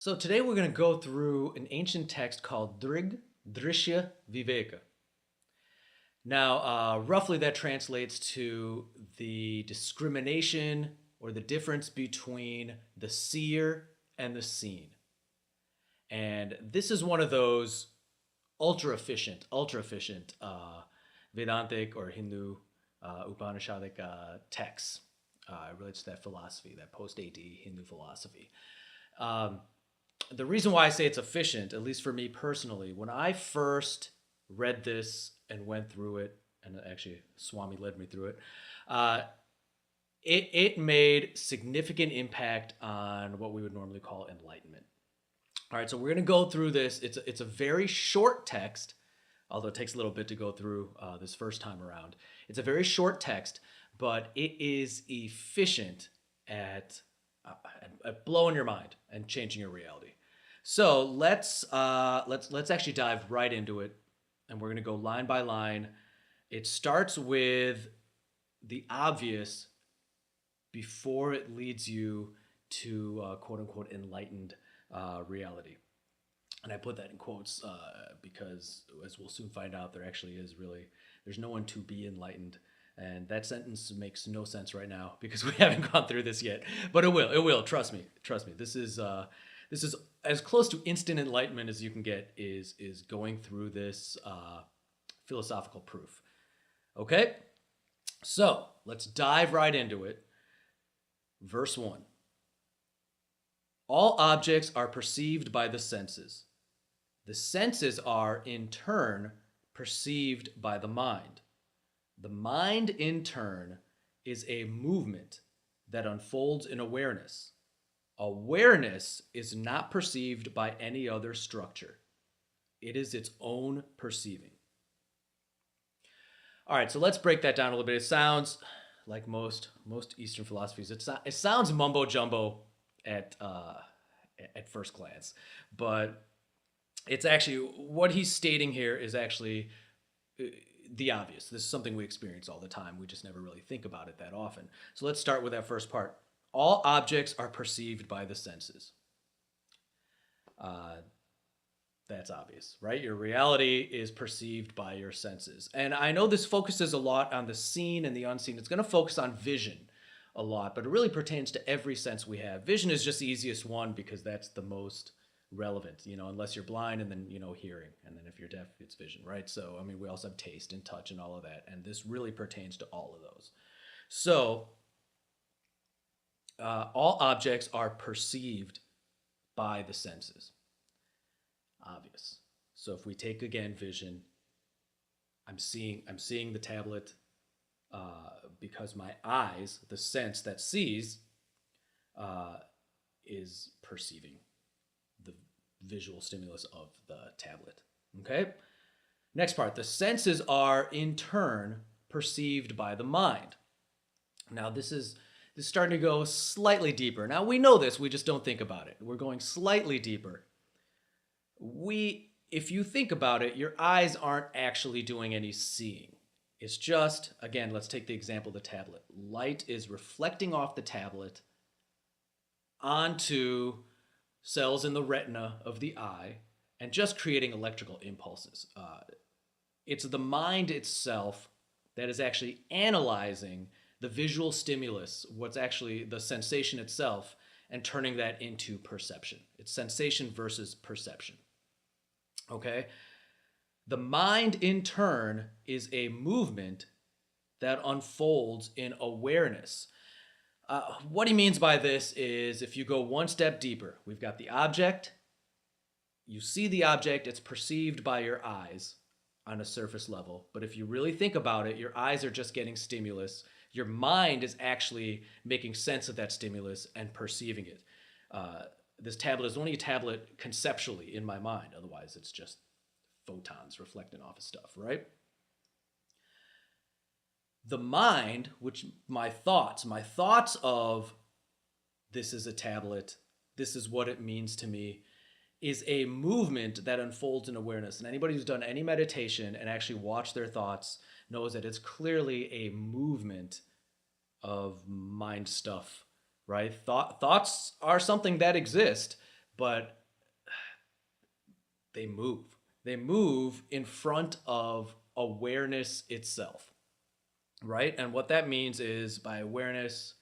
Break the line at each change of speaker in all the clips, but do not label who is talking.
So today we're going to go through an ancient text called Drg Drsya Viveka. Now, roughly that translates to the discrimination or the difference between the seer and the seen. And this is one of those ultra efficient Vedantic or Hindu Upanishadic texts. It relates to that philosophy, that post-AD Hindu philosophy. The reason why I say it's efficient, at least for me personally, when I first read this and went through it, and actually Swami led me through it, it made significant impact on what we would normally call enlightenment. All right, so we're going to go through this. It's a very short text, although it takes a little bit to go through this first time around. It's a very short text, but it is efficient at blowing your mind and changing your reality. So let's actually dive right into it, and we're going to go line by line. It starts with the obvious before it leads you to quote unquote enlightened reality. And I put that in quotes because, as we'll soon find out, there actually is there's no one to be enlightened. And that sentence makes no sense right now because we haven't gone through this yet. But it will, trust me. This is as close to instant enlightenment as you can get is going through this philosophical proof. Okay? So let's dive right into it. Verse 1. All objects are perceived by the senses. The senses are, in turn, perceived by the mind. The mind, in turn, is a movement that unfolds in awareness. Awareness is not perceived by any other structure. It is its own perceiving. All right, so let's break that down a little bit. It sounds like most Eastern philosophies. It sounds mumbo jumbo at first glance, but it's actually what he's stating here is actually the obvious. This is something we experience all the time. We just never really think about it that often. So let's start with that first part. All objects are perceived by the senses. That's obvious, right? Your reality is perceived by your senses. And I know this focuses a lot on the seen and the unseen. It's going to focus on vision a lot, but it really pertains to every sense we have. Vision is just the easiest one because that's the most relevant, unless you're blind and then, hearing. And then if you're deaf, it's vision, right? So, we also have taste and touch and all of that. And this really pertains to all of those. So, all objects are perceived by the senses. Obvious. So if we take again vision, I'm seeing the tablet because my eyes, the sense that sees, is perceiving the visual stimulus of the tablet. Okay? Next part, the senses are in turn perceived by the mind. Now this is starting to go slightly deeper. Now we know this, we just don't think about it. We're going slightly deeper. If you think about it, your eyes aren't actually doing any seeing. It's just, again, let's take the example of the tablet. Light is reflecting off the tablet onto cells in the retina of the eye and just creating electrical impulses. It's the mind itself that is actually analyzing the visual stimulus, what's actually the sensation itself, and turning that into perception. It's sensation versus perception. Okay? The mind, in turn, is a movement that unfolds in awareness. What he means by this is if you go one step deeper, we've got the object. You see the object, it's perceived by your eyes on a surface level. But if you really think about it, your eyes are just getting stimulus. Your mind is actually making sense of that stimulus and perceiving it. This tablet is only a tablet conceptually in my mind. Otherwise, it's just photons reflecting off of stuff, right? The mind, which my thoughts of this is a tablet, this is what it means to me, is a movement that unfolds in awareness. And anybody who's done any meditation and actually watched their thoughts knows that it's clearly a movement of mind stuff, right? Thoughts are something that exist, but they move. They move in front of awareness itself, right? And what that means is, by awareness,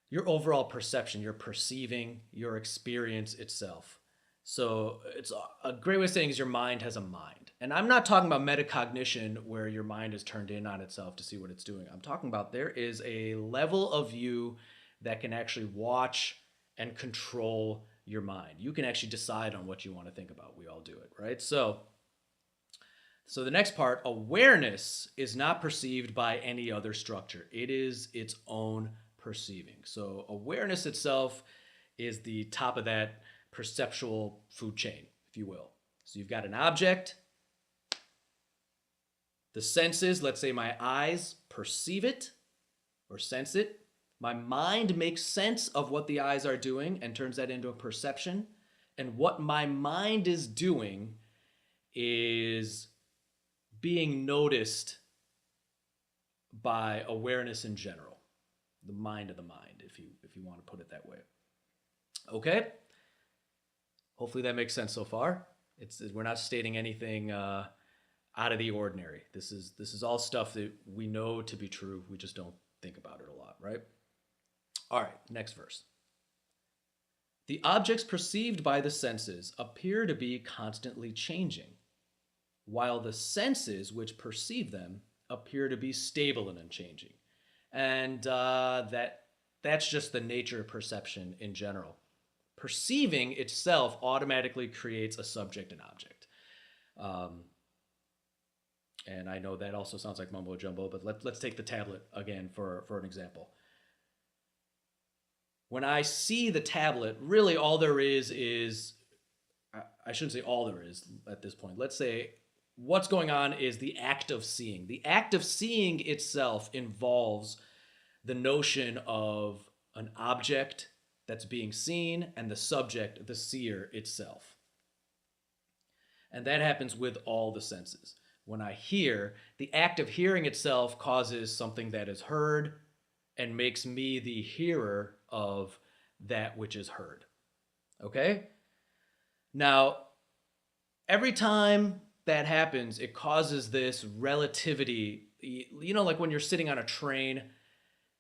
your overall perception, your perceiving, your experience itself. So it's a great way of saying is your mind has a mind. And I'm not talking about metacognition where your mind is turned in on itself to see what it's doing. I'm talking about there is a level of you that can actually watch and control your mind. You can actually decide on what you want to think about. We all do it, right? So the next part, awareness is not perceived by any other structure. It is its own perceiving. So awareness itself is the top of that perceptual food chain, if you will. So you've got an object, the senses, let's say my eyes perceive it or sense it. My mind makes sense of what the eyes are doing and turns that into a perception. And what my mind is doing is being noticed by awareness in general, the mind of the mind, if you want to put it that way. Okay? Hopefully that makes sense so far. We're not stating anything out of the ordinary. This is all stuff that we know to be true. We just don't think about it a lot, right? All right, next verse. The objects perceived by the senses appear to be constantly changing, while the senses which perceive them appear to be stable and unchanging. And that's just the nature of perception in general. Perceiving itself automatically creates a subject and object. And I know that also sounds like mumbo jumbo, but let's take the tablet again for an example. When I see the tablet, really all there is, I shouldn't say all there is at this point. Let's say what's going on is the act of seeing. The act of seeing itself involves the notion of an object that's being seen and the subject, the seer itself. And that happens with all the senses. When I hear, the act of hearing itself causes something that is heard and makes me the hearer of that which is heard. Okay? Now, every time that happens, it causes this relativity. You know, like when you're sitting on a train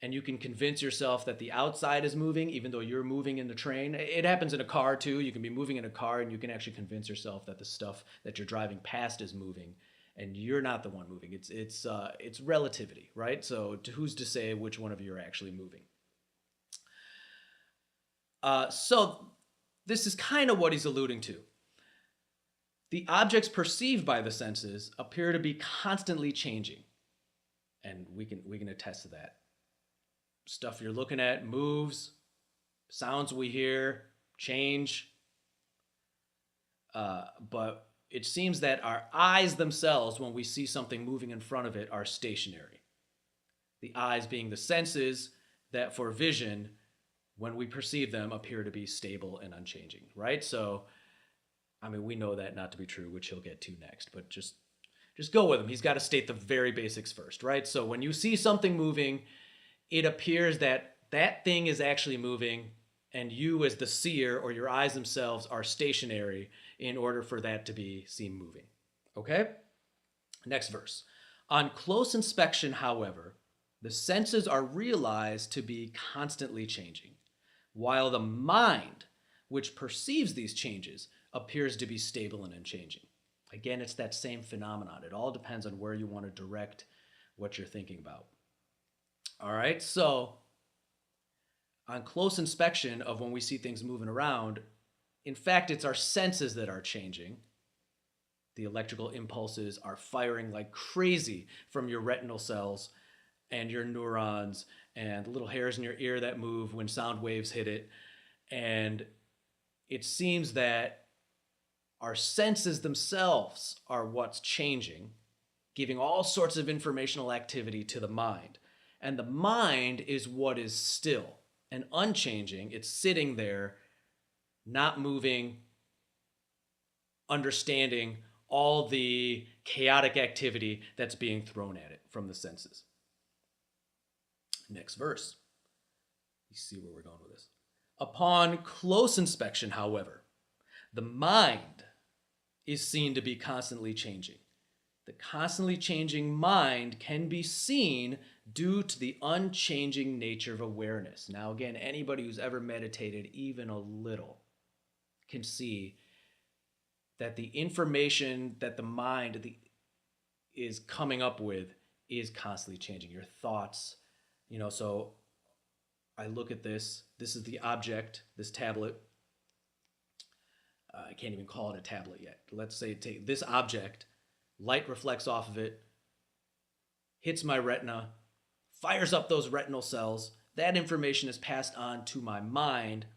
and you can convince yourself that the outside is moving, even though you're moving in the train. It happens in a car too. You can be moving in a car and you can actually convince yourself that the stuff that you're driving past is moving and you're not the one moving. It's relativity, right? So who's to say which one of you are actually moving? So this is kind of what he's alluding to. The objects perceived by the senses appear to be constantly changing. And we can attest to that. Stuff you're looking at moves, sounds we hear change. But it seems that our eyes themselves, when we see something moving in front of it, are stationary. The eyes being the senses that for vision, when we perceive them, appear to be stable and unchanging, right? So, I mean, we know that not to be true, which he'll get to next, but just go with him. He's got to state the very basics first, right? So when you see something moving, it appears that that thing is actually moving and you as the seer or your eyes themselves are stationary in order for that to be seen moving, okay? Next verse. On close inspection, however, the senses are realized to be constantly changing, while the mind, which perceives these changes, appears to be stable and unchanging. Again, it's that same phenomenon. It all depends on where you want to direct what you're thinking about. All right, so on close inspection of when we see things moving around, in fact, it's our senses that are changing. The electrical impulses are firing like crazy from your retinal cells and your neurons and the little hairs in your ear that move when sound waves hit it. And it seems that our senses themselves are what's changing, giving all sorts of informational activity to the mind. And the mind is what is still and unchanging. It's sitting there, not moving, understanding all the chaotic activity that's being thrown at it from the senses. Next verse. You see where we're going with this. Upon close inspection, however, the mind is seen to be constantly changing. The constantly changing mind can be seen due to the unchanging nature of awareness. Now, again, anybody who's ever meditated even a little can see that the information that the mind is coming up with is constantly changing. Your thoughts, so I look at this. This is the object, this tablet. I can't even call it a tablet yet. Let's say take this object, light reflects off of it, hits my retina, fires up those retinal cells. That information is passed on to my mind.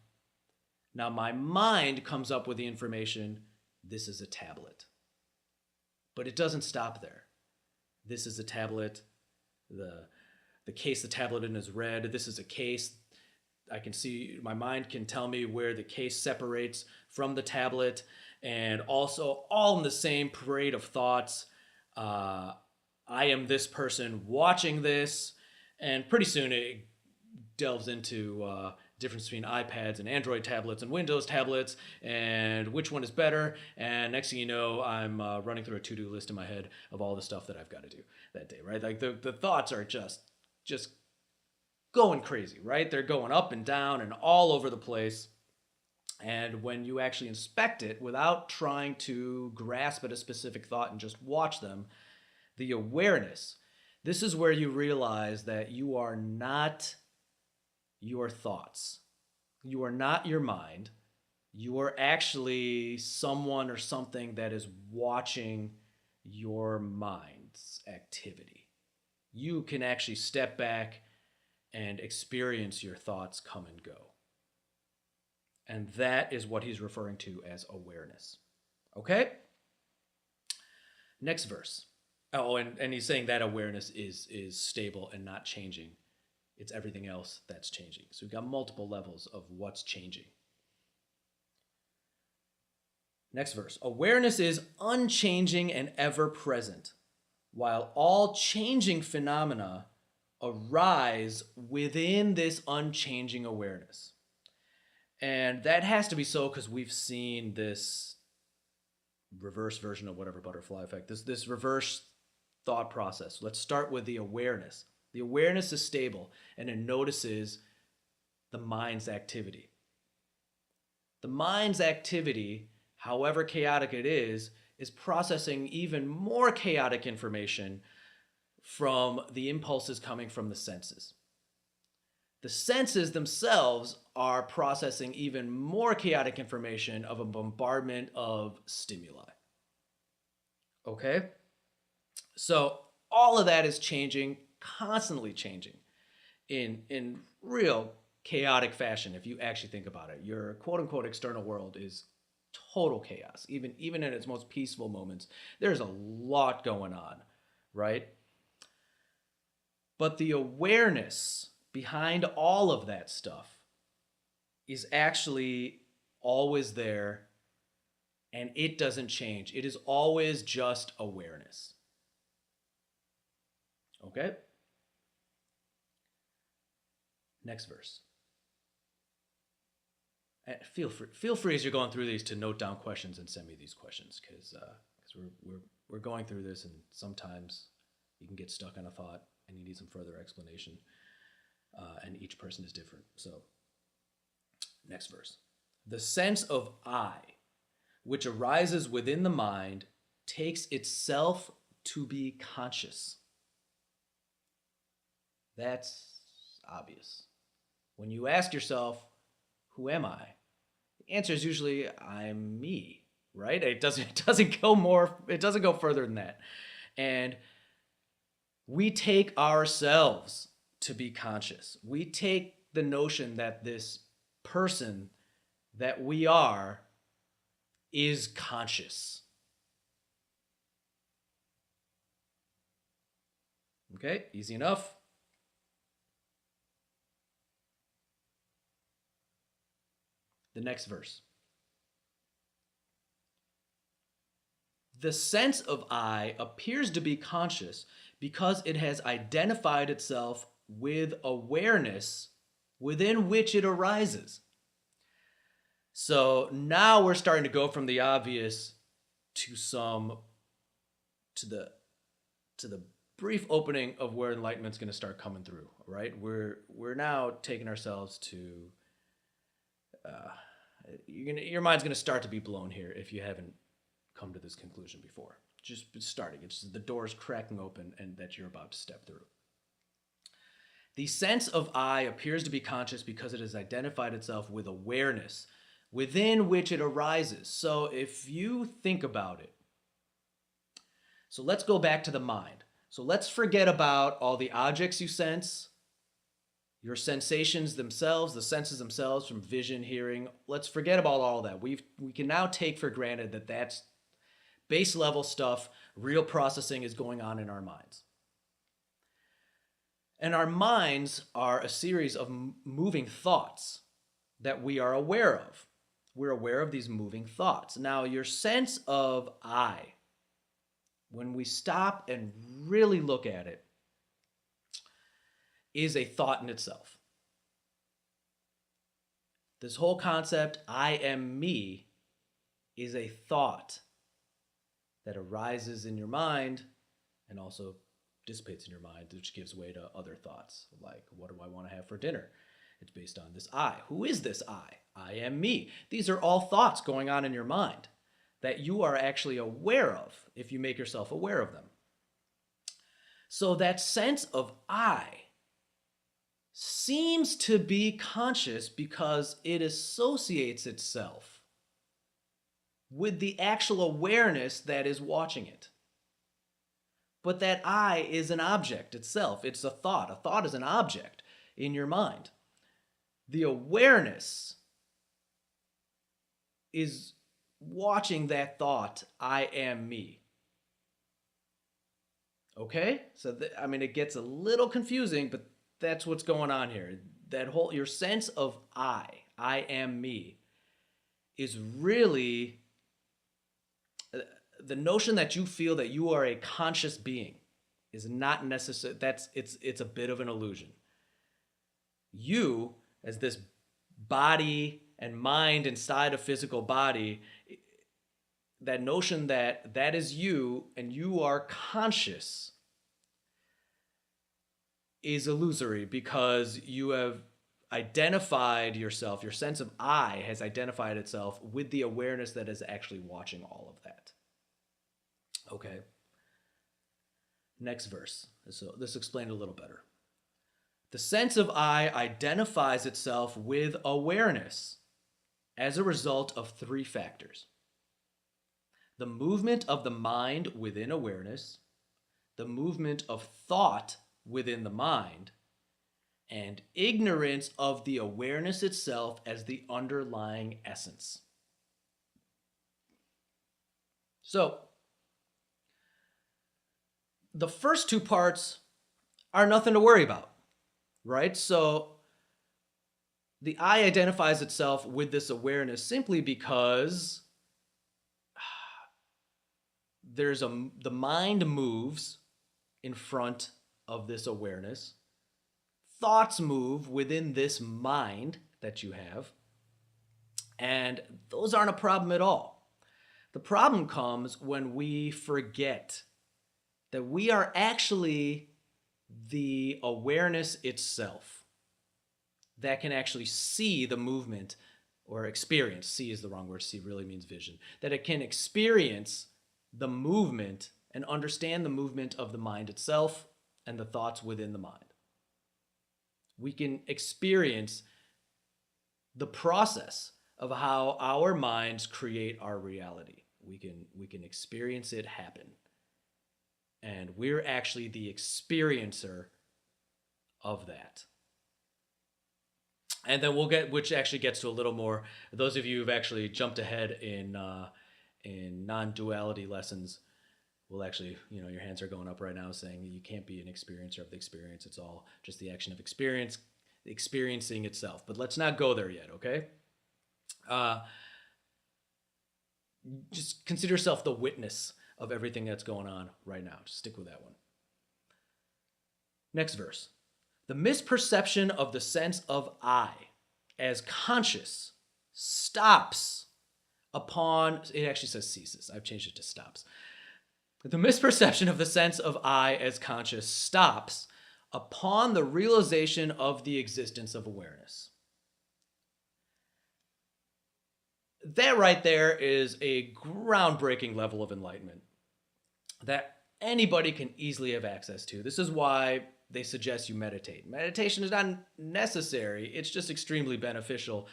Now my mind comes up with the information, this is a tablet. But it doesn't stop there. This is a tablet. The case the tablet in is red. This is a case. I can see, my mind can tell me where the case separates from the tablet, and also all in the same parade of thoughts. I am this person watching this, and pretty soon it delves into difference between iPads and Android tablets and Windows tablets, and which one is better. And next thing you know, I'm running through a to-do list in my head of all the stuff that I've got to do that day, right? Like the thoughts are just going crazy, right? They're going up and down and all over the place. And when you actually inspect it without trying to grasp at a specific thought and just watch them, the awareness, this is where you realize that you are not your thoughts. You are not your mind. You are actually someone or something that is watching your mind's activity. You can actually step back and experience your thoughts come and go. And that is what he's referring to as awareness. Okay? Next verse. Oh, and he's saying that awareness is stable and not changing. It's everything else that's changing. So we've got multiple levels of what's changing. Next verse. Awareness is unchanging and ever present, while all changing phenomena arise within this unchanging awareness. And that has to be so because we've seen this reverse version of whatever butterfly effect, this reverse thought process. Let's start with the awareness. The awareness is stable and it notices the mind's activity. The mind's activity, however chaotic it is processing even more chaotic information from the impulses coming from the senses. The senses themselves are processing even more chaotic information of a bombardment of stimuli. Okay? So all of that is changing, constantly changing in real chaotic fashion if you actually think about it. Your quote-unquote external world is total chaos. Even in its most peaceful moments, there's a lot going on, right? But the awareness behind all of that stuff is actually always there, and it doesn't change. It is always just awareness. Okay? Next verse. Feel free as you're going through these to note down questions and send me these questions, because we're going through this, and sometimes you can get stuck on a thought and you need some further explanation, and each person is different. So, next verse. The sense of I, which arises within the mind, takes itself to be conscious. That's obvious. When you ask yourself, who am I? The answer is usually, I'm me, right? It doesn't go further than that. And we take ourselves to be conscious. We take the notion that this person that we are is conscious. Okay, easy enough. The next verse. The sense of I appears to be conscious because it has identified itself with awareness within which it arises. So now we're starting to go from the obvious to the brief opening of where enlightenment's going to start coming through, right? We're now taking ourselves to your mind's going to start to be blown here if you haven't come to this conclusion before. Just starting. It's just the door's cracking open and that you're about to step through. The sense of I appears to be conscious because it has identified itself with awareness within which it arises. So if you think about it, so let's go back to the mind. So let's forget about all the objects you sense, your sensations themselves, the senses themselves from vision, hearing. Let's forget about all that. We can now take for granted that that's base level stuff. Real processing is going on in our minds. And our minds are a series of moving thoughts that we are aware of. We're aware of these moving thoughts. Now, your sense of I, when we stop and really look at it, is a thought in itself. This whole concept, I am me, is a thought that arises in your mind and also dissipates in your mind, which gives way to other thoughts, like, what do I want to have for dinner? It's based on this I. Who is this I? I am me. These are all thoughts going on in your mind that you are actually aware of if you make yourself aware of them. So that sense of I seems to be conscious because it associates itself with the actual awareness that is watching it. But that I is an object itself. It's a thought. A thought is an object in your mind. The awareness is watching that thought, I am me. Okay? So, it gets a little confusing, but that's what's going on here. Your sense of I am me, is really the notion that you feel that you are a conscious being is not necessary. It's a bit of an illusion. You, as this body and mind inside a physical body, that notion that that is you and you are conscious is illusory because you have identified yourself, your sense of I has identified itself with the awareness that is actually watching all of that. Okay. Next verse. So this explained a little better. The sense of I identifies itself with awareness as a result of three factors: the movement of the mind within awareness, the movement of thought within the mind, and ignorance of the awareness itself as the underlying essence. So, the first two parts are nothing to worry about, right? So, the I identifies itself with this awareness simply because the mind moves in front of this awareness. Thoughts move within this mind that you have, and those aren't a problem at all. The problem comes when we forget that we are actually the awareness itself that can actually see the movement or experience. See is the wrong word. See really means vision. That it can experience the movement and understand the movement of the mind itself and the thoughts within the mind. We can experience the process of how our minds create our reality. We can experience it happen. And we're actually the experiencer of that. And then we'll get, which actually gets to a little more, those of you who've actually jumped ahead in non-duality lessons will actually, your hands are going up right now saying that you can't be an experiencer of the experience. It's all just the action of experiencing itself. But let's not go there yet, okay? Just consider yourself the witness of everything that's going on right now. Just stick with that one. Next verse. The misperception of the sense of I as conscious stops upon, it actually says ceases. I've changed it to stops. The misperception of the sense of I as conscious stops upon the realization of the existence of awareness. That right there is a groundbreaking level of enlightenment that anybody can easily have access to. This is why they suggest you meditate. Meditation is not necessary. It's just extremely beneficial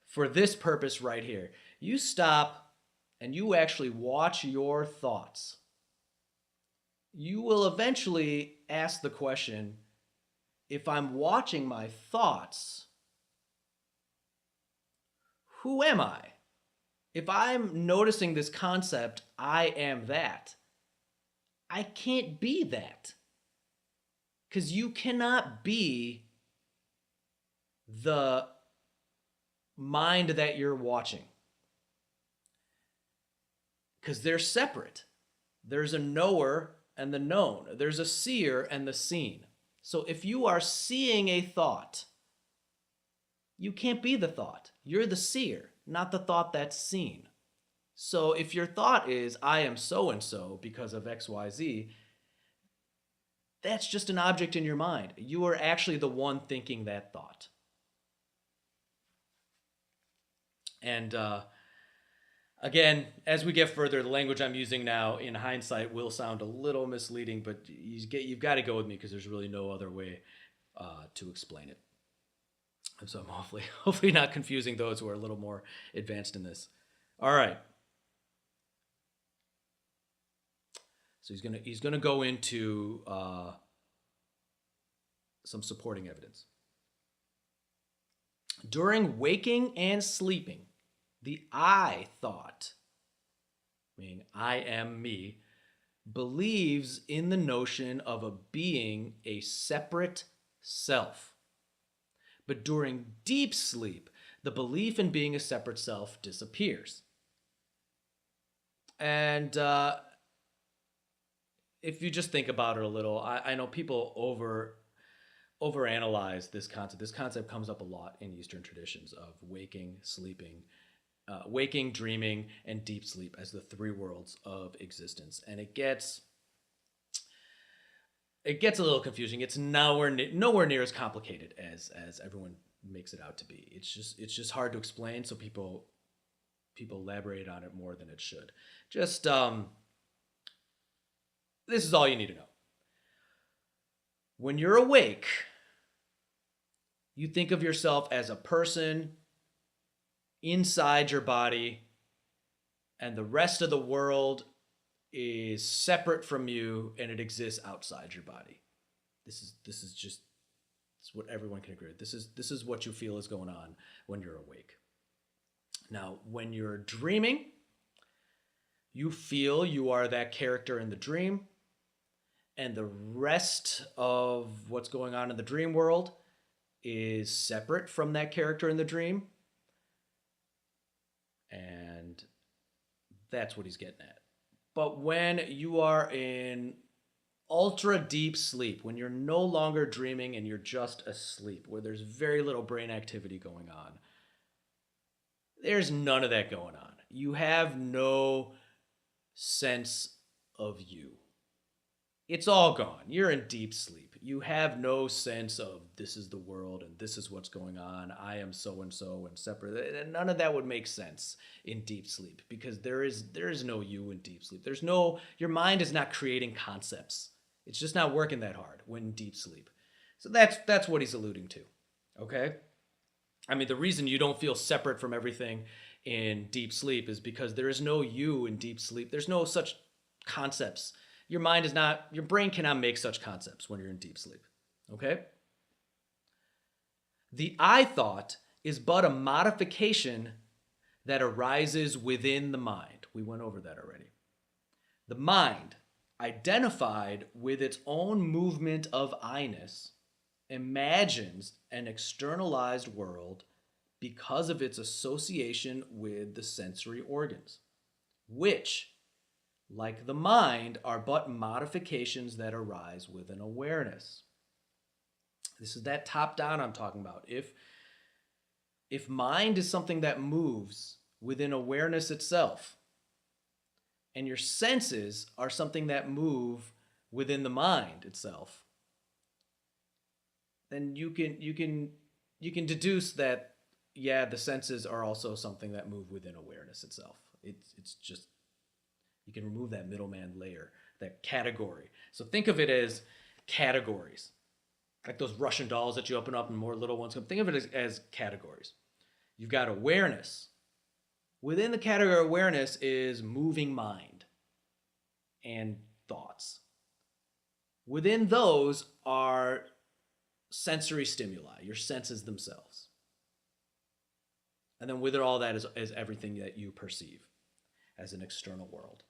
for this purpose right here. You stop and you actually watch your thoughts. You will eventually ask the question, if I'm watching my thoughts, who am I? If I'm noticing this concept, I am that, I can't be that. Because you cannot be the mind that you're watching. Because they're separate. There's a knower and the known. There's a seer and the seen. So if you are seeing a thought, you can't be the thought. You're the seer, not the thought that's seen. So if your thought is, I am so-and-so because of XYZ, that's just an object in your mind. You are actually the one thinking that thought. And again, as we get further, the language I'm using now in hindsight will sound a little misleading, but you've got to go with me because there's really no other way to explain it. And so I'm hopefully not confusing those who are a little more advanced in this. All right. So he's gonna go into some supporting evidence. During waking and sleeping, the I thought, meaning I am me, believes in the notion of a being a separate self. But during deep sleep, the belief in being a separate self disappears. And if you just think about it a little, I know people overanalyze this concept. This concept comes up a lot in Eastern traditions of waking, sleeping, waking, dreaming, and deep sleep as the three worlds of existence. And it gets a little confusing. It's nowhere near as complicated as everyone makes it out to be. It's just hard to explain, so people elaborate on it more than it should. Just this is all you need to know. When you're awake, you think of yourself as a person inside your body, and the rest of the world is separate from you, and it exists outside your body. This is what everyone can agree with. This is what you feel is going on when you're awake. Now, when you're dreaming, you feel you are that character in the dream, and the rest of what's going on in the dream world is separate from that character in the dream. And that's what he's getting at. But when you are in ultra deep sleep, when you're no longer dreaming and you're just asleep, where there's very little brain activity going on, there's none of that going on. You have no sense of you. It's all gone. You're in deep sleep. You have no sense of this is the world and this is what's going on. I am so-and-so and separate. None of that would make sense in deep sleep because there is no you in deep sleep. Your mind is not creating concepts. It's just not working that hard when in deep sleep. So that's what he's alluding to. Okay? I mean, the reason you don't feel separate from everything in deep sleep is because there is no you in deep sleep. There's no such concepts. Your brain cannot make such concepts when you're in deep sleep, okay? The I thought is but a modification that arises within the mind. We went over that already. The mind, identified with its own movement of I-ness, imagines an externalized world because of its association with the sensory organs, which, like the mind, are but modifications that arise with an awareness. This is that top-down I'm talking about. If if mind is something that moves within awareness itself, and your senses are something that move within the mind itself, then you can deduce that, yeah, the senses are also something that move within awareness itself. It's just, you can remove that middleman layer, that category. So think of it as categories, like those Russian dolls that you open up and more little ones come. Think of it as categories. You've got awareness. Within the category of awareness is moving mind and thoughts. Within those are sensory stimuli, your senses themselves. And then within all that is everything that you perceive as an external world.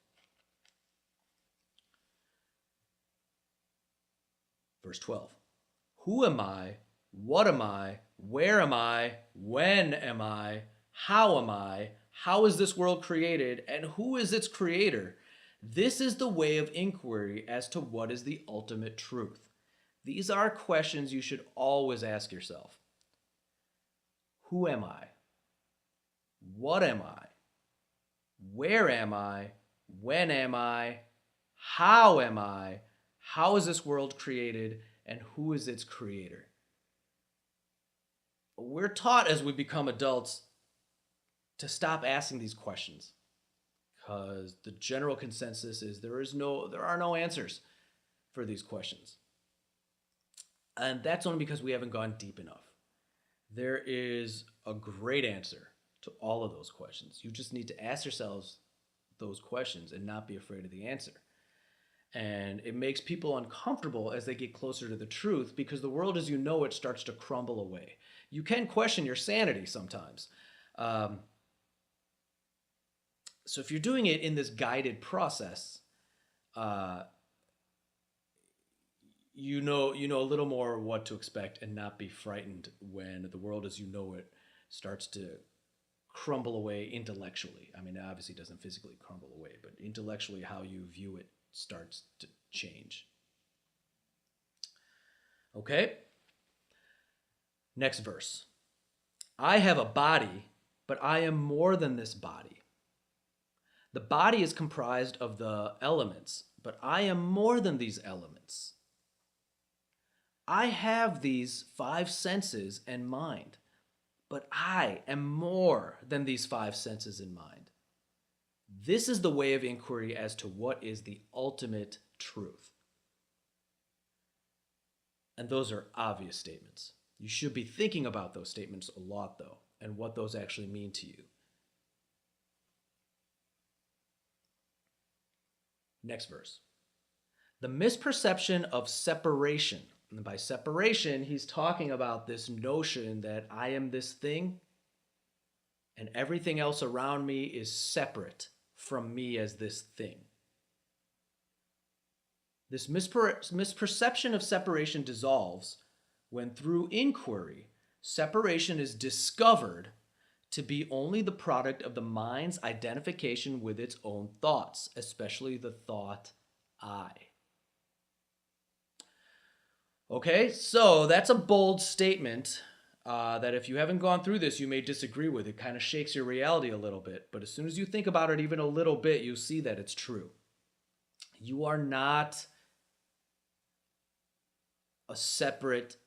Verse 12. Who am I? What am I? Where am I? When am I? How am I? How is this world created? And who is its creator? This is the way of inquiry as to what is the ultimate truth. These are questions you should always ask yourself. Who am I? What am I? Where am I? When am I? How am I? How is this world created? And who is its creator? We're taught as we become adults to stop asking these questions, because the general consensus is there are no answers for these questions. And that's only because we haven't gone deep enough. There is a great answer to all of those questions. You just need to ask yourselves those questions and not be afraid of the answer. And it makes people uncomfortable as they get closer to the truth, because the world as you know it starts to crumble away. You can question your sanity sometimes. So if you're doing it in this guided process, you know a little more what to expect and not be frightened when the world as you know it starts to crumble away intellectually. I mean, it obviously doesn't physically crumble away, but intellectually how you view it starts to change. Okay? Next verse. I have a body, but I am more than this body. The body is comprised of the elements, but I am more than these elements. I have these 5 senses and mind, but I am more than these 5 senses and mind. This is the way of inquiry as to what is the ultimate truth. And those are obvious statements. You should be thinking about those statements a lot, though, and what those actually mean to you. Next verse. The misperception of separation. And by separation, he's talking about this notion that I am this thing and everything else around me is separate from me as this thing. This misperception of separation dissolves when, through inquiry, separation is discovered to be only the product of the mind's identification with its own thoughts, especially the thought I. Okay, so that's a bold statement that if you haven't gone through this, you may disagree with. It kind of shakes your reality a little bit, but as soon as you think about it even a little bit, you see that it's true. You are not a separate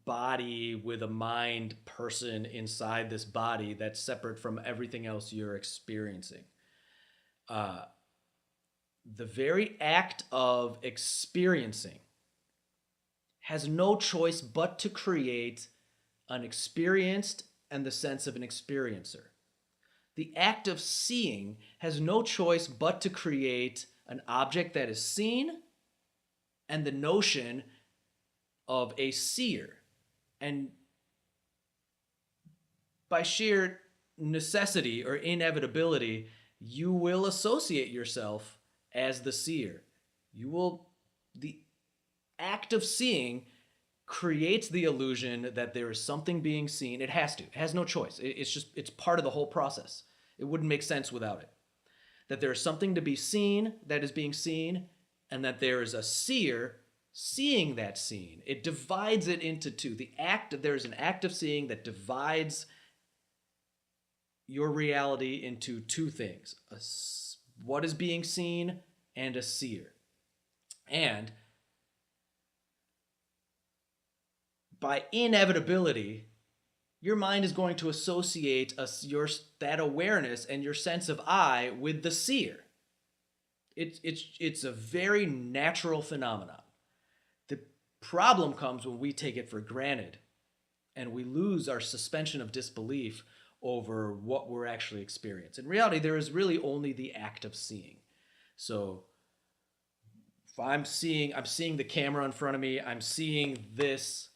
body with a mind person inside this body that's separate from everything else you're experiencing. The very act of experiencing has no choice but to create an experienced and the sense of an experiencer. The act of seeing has no choice but to create an object that is seen and the notion of a seer. And by sheer necessity or inevitability, you will associate yourself as the seer. The act of seeing creates the illusion that there is something being seen. It has to. It has no choice. It's part of the whole process. It wouldn't make sense without it. That there is something to be seen that is being seen, and that there is a seer seeing that scene. It divides it into two. There is an act of seeing that divides your reality into two things, what is being seen and a seer. And by inevitability, your mind is going to associate that awareness and your sense of I with the seer. It's a very natural phenomenon. The problem comes when we take it for granted and we lose our suspension of disbelief over what we're actually experiencing. In reality, there is really only the act of seeing. So if I'm seeing the camera in front of me, I'm seeing this,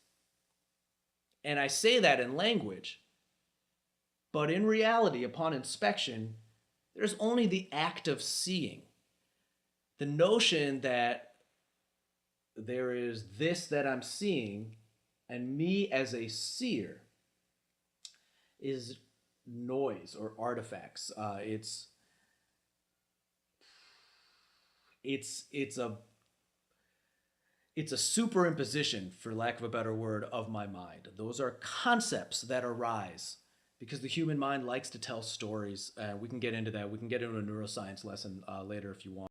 and I say that in language, but in reality, upon inspection, there's only the act of seeing. The notion that there is this that I'm seeing and me as a seer is noise or artifacts. It's a superimposition, for lack of a better word, of my mind. Those are concepts that arise because the human mind likes to tell stories. We can get into that. We can get into a neuroscience lesson later if you want.